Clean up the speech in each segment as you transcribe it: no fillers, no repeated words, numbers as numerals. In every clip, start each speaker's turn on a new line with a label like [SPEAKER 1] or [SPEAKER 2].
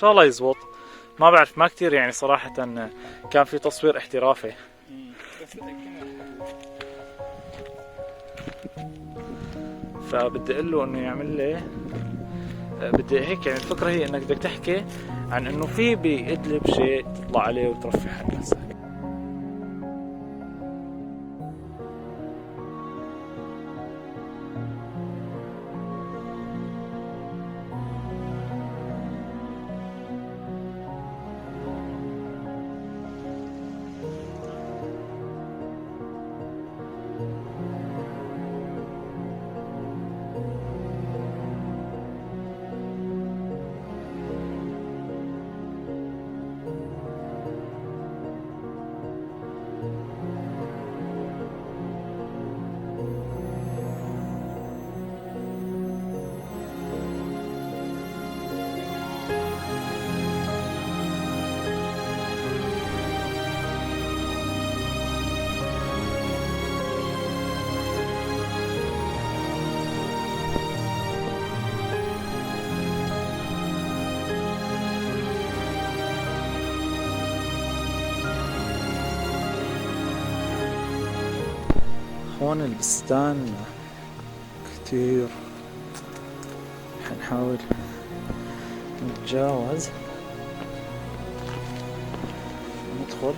[SPEAKER 1] شاء الله يزبط. ما بعرف، ما كتير يعني صراحة كان في تصوير احترافي. فبدي اقول له انه يعمل لي، بدي هيك يعني الفكرة هي انك بدك تحكي عن انه في بإدلب شيء تطلع عليه وترفه عن نفسك. هون البستان كتير، حنحاول نتجاوز ندخل.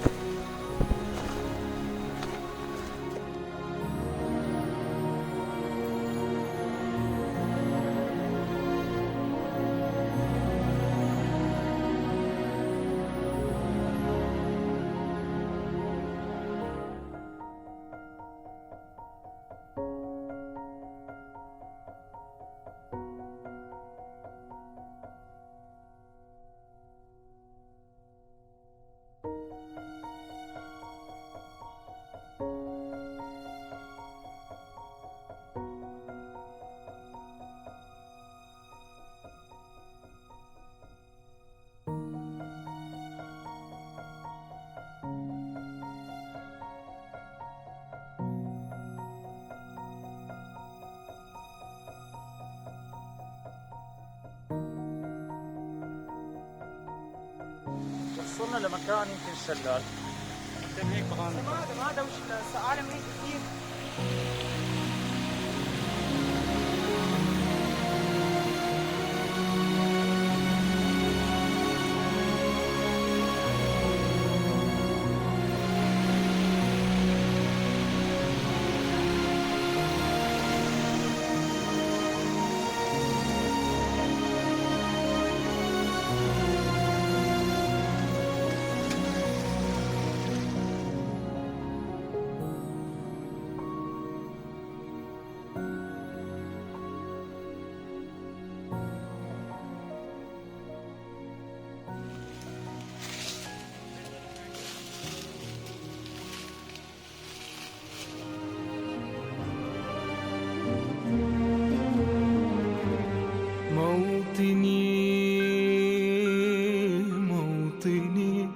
[SPEAKER 1] وصلنا لمكان يمكن الشلال. هيك ما هذا وش العالم هيك كثير.
[SPEAKER 2] موطني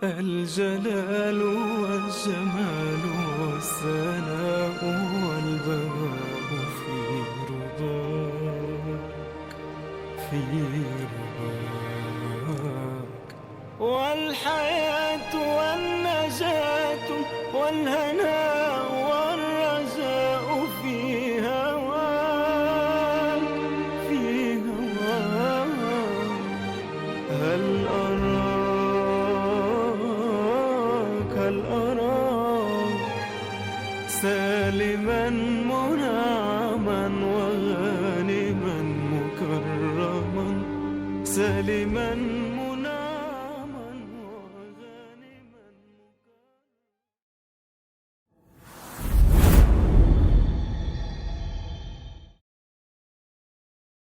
[SPEAKER 2] الجلال والجمال والثناء والبهاء في رباك والحياة والنجاة والهناء والرجاء في هواك هل أراك سالما منعما وغانما مكرما سالما